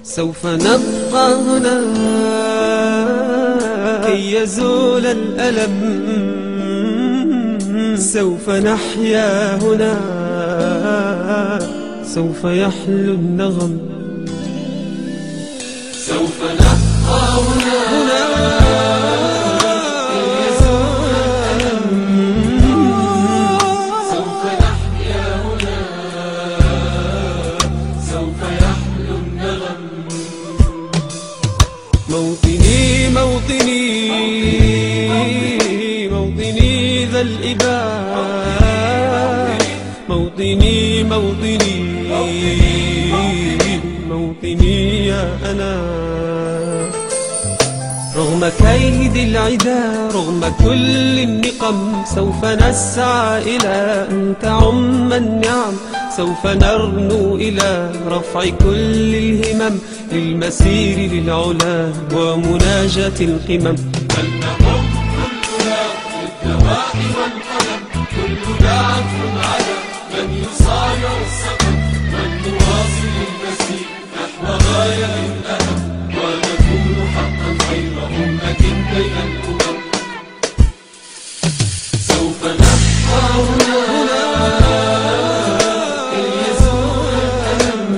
سوف نبقى هنا كي يزول الألم، سوف نحيا هنا، سوف يحلو النغم. سوف نبقى هنا كي يزول الألم، سوف نحيا هنا، سوف يحلو النغم. موطني موطني موطني ذا الإباء، موطني موطني موطني يا أنا. رغم كيد العدا، رغم كل النقم، سوف نسعى إلى أن تعم النعم، سوف نرنو إلى رفع كل الهمم، للمسير للعلا ومناجاة القمم. بل نقوم كلنا بالدواء والقلم، كلنا عطف على من يصارع السقم، من نواصل المسير نحو غاية الأهم، ونكون حقا خير أمة بين الأمم. سوف نبقى هنا كي يزول الألم،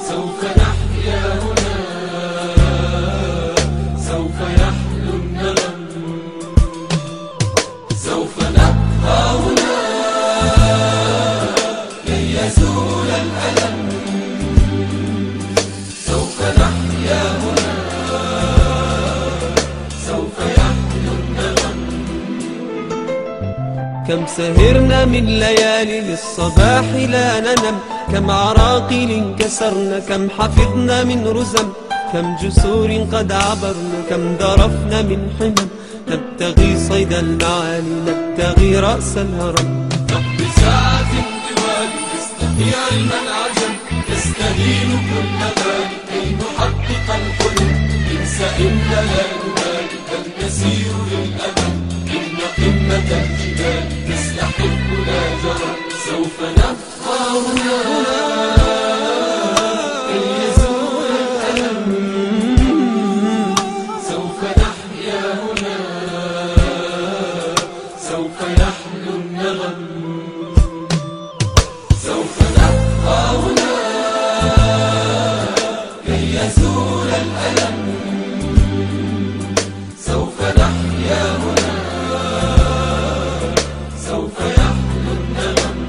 سوف نحيا هنا، سوف يحلو النغم. سوف نبقى هنا كي يزول الألم، سوف نحيا هنا، سوف يحلو النغم. كم سهرنا من ليالي للصباح لا ننم، كم عراقيل كسرنا، كم حفظنا من رزم، كم جسور قد عبرنا، كم ذرفنا من حمم، نبتغي صيد المعالي، نبتغي رأس الهرم. نقضي ساعة طوال باستخيار من عجم، تستهين كل غالي كي نحقق الحلم، انسى إن لا نبالي بل نسير للأمل، إن قمة الجبال تستحق لا جرى. سوف نبقى هنا كي يزول الألم، سوف نحيا هنا، سوف يحلو النغم. سوف نبقى هنا كي يزول الألم، سوف نحيا هنا، سوف يحلو النغم.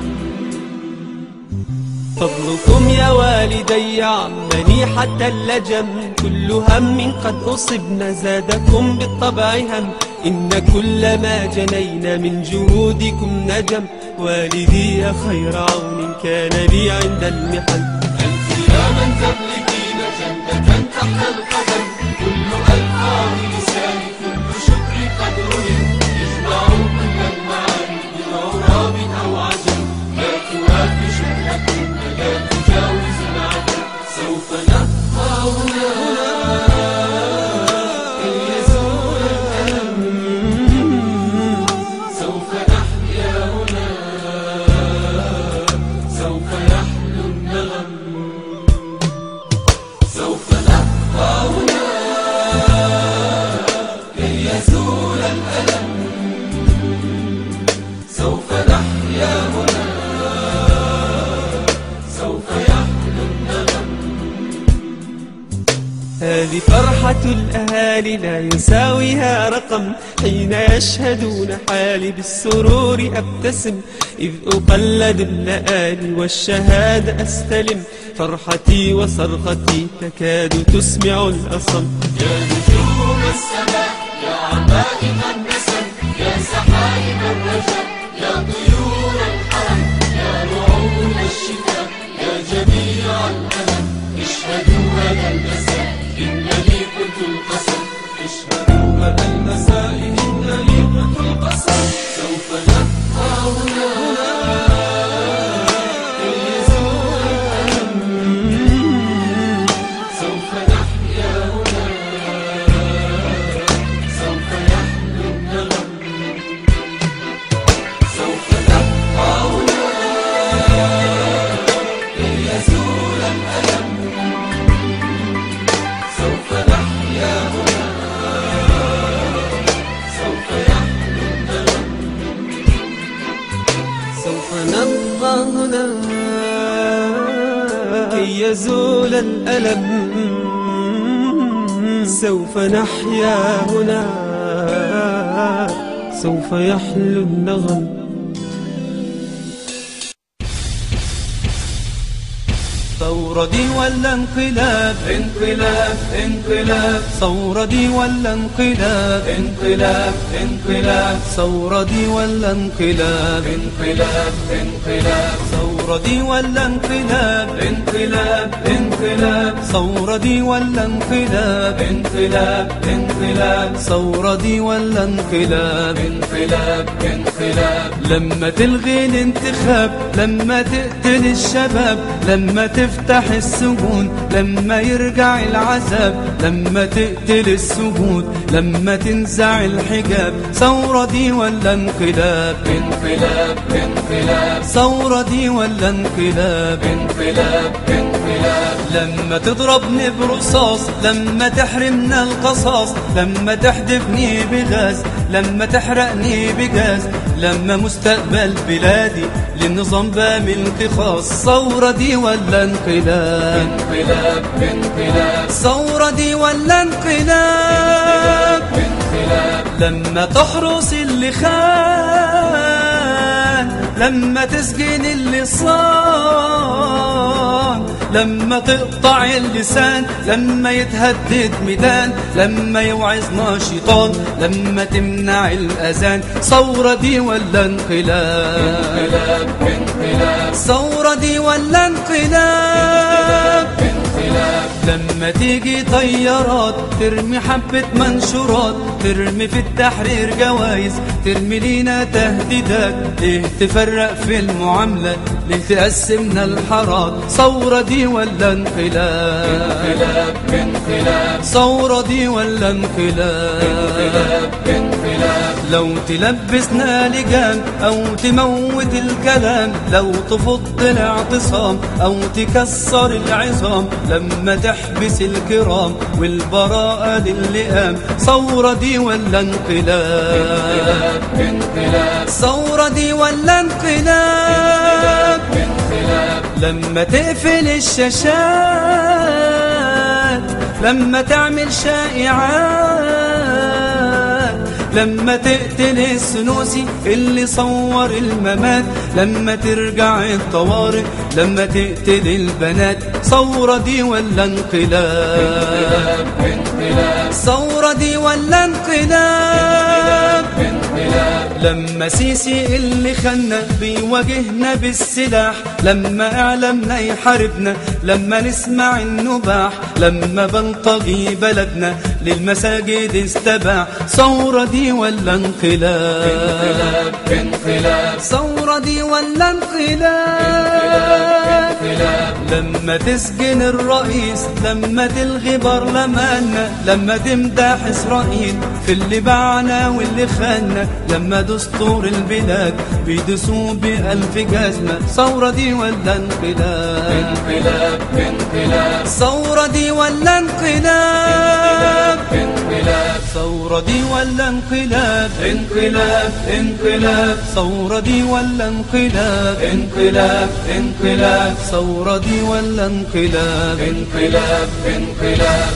فضلكم يا والدي عمني حتى اللجم، كل هم قد أصبنا زادكم بالطبع هم، إن كل ما جنينا من جهودكم نجم، والدي يا خير عون كان لي عند المحن. أنت يا من تملكين جنة تحت القدم، كل ألفاظ لساني كل شكر قد رهن، يجمع كل المعاني بغراب أو عجم، لا توافي شكلكم ولا تجاوز العدم. سوف نبقى هنا كي يزول الألم، سوف نحيا هنا، سوف يحلو النغم. سوف نبقى هنا كي يزول الألم، سوف نحيا هنا، سوف يحلو النغم. هذه فرحة الأهالي لا يساويها رقم، حين يشهدون حالي بالسرور أبتسم، إذ أقلد اللآلي والشهادة أستلم، فرحتي وصرختي تكاد تسمع الأصم. يا نجوم السماء يا عمائم النسم، يا سحائب الرجاء يا طيور الحرم، يا رعود الشتاء يا جميع الألم، اشهدوا هذا المساء إنني قلت القسم، اشهدوا غدا المساء إن ليقة القصر سوف نبقى هنا كي يزول الألم سوف نحيا هنا سوف يحلو النغم سوف نبقى هنا كي يزول الألم سوف نحيا هنا سوف يحلو النغم سوف نبقى هنا كي يزول الألم سوف نحيا هنا سوف يحلو النغم ثورة دي ولا انقلاب انقلاب انقلاب ثورة دي ولا انقلاب انقلاب انقلاب ثورة دي ولا انقلاب انقلاب انقلاب ثورة دي ولا انقلاب انقلاب انقلاب ثورة دي ولا انقلاب انقلاب انقلاب ثورة دي ولا انقلاب انقلاب انقلاب لما تلغي الانتخاب لما تقتل الشباب لما تفتح السجون لما يرجع العذاب لما تقتل السجون لما تنزع الحجاب ثورة دي ولا انقلاب انقلاب انقلاب ثورة دي ولا انقلاب انقلاب انقلاب لما تضربني برصاص لما تحرمنا القصاص لما تحدفني بغاز لما تحرقني بجاز لما مستقبل بلادي للنظام بملك خاص ثورة دي ولا انقلاب انقلاب انقلاب ثورة دي ولا انقلاب انقلاب لما تحرس اللي خان لما تسجن اللي صان لما تقطع اللسان لما يتهدد ميدان لما يوعظنا شيطان لما تمنع الأذان ثورة دي ولا انقلاب انقلاب انقلاب ثورة دي ولا انقلاب انقلاب لما تيجي طيارات ترمي حبة منشورات ترمي في التحرير جوايز ترمي لينا تهديدات ليه تفرق في المعاملة ليه تقسمنا الحارات ثورة دي ولا انقلاب انقلاب انقلاب ثورة دي ولا انقلاب انقلاب انقلاب لو تلبسنا لجام أو تموت الكلام لو تفض الاعتصام أو تكسر العظام لما تحبس الكرام والبراءة للئام ثورة دي ولا انقلاب انقلاب ثورة دي ولا انقلاب انقلاب لما تقفل الشاشات لما تعمل شائعات لما تقتل السنوسي اللي صور الممات لما ترجع الطوارئ لما تقتل البنات ثورة دي ولا انقلاب انقلاب ثورة دي ولا انقلاب انقلاب لما سيسي اللي خلنا بيواجهنا بالسلاح لما اعلامنا يحاربنا لما نسمع النباح لما بلطجي بلدنا للمساجد استباح ثورة دي ولا انقلاب انقلاب ثورة دي ولا انقلاب لما تسجن الرئيس لما تلغي برلماننا لما تمدح إسرائيل في اللي باعنا واللي خاننا لما دستور البلاد بيدسوه بألف جزمة ثورة دي ولا انقلاب انقلاب انقلاب ثورة دي ولا انقلاب انقلاب ثورة دي ولا انقلاب انقلاب انقلاب ثورة دي ولا انقلاب انقلاب انقلاب ثورة دي ولا انقلاب انقلاب انقلاب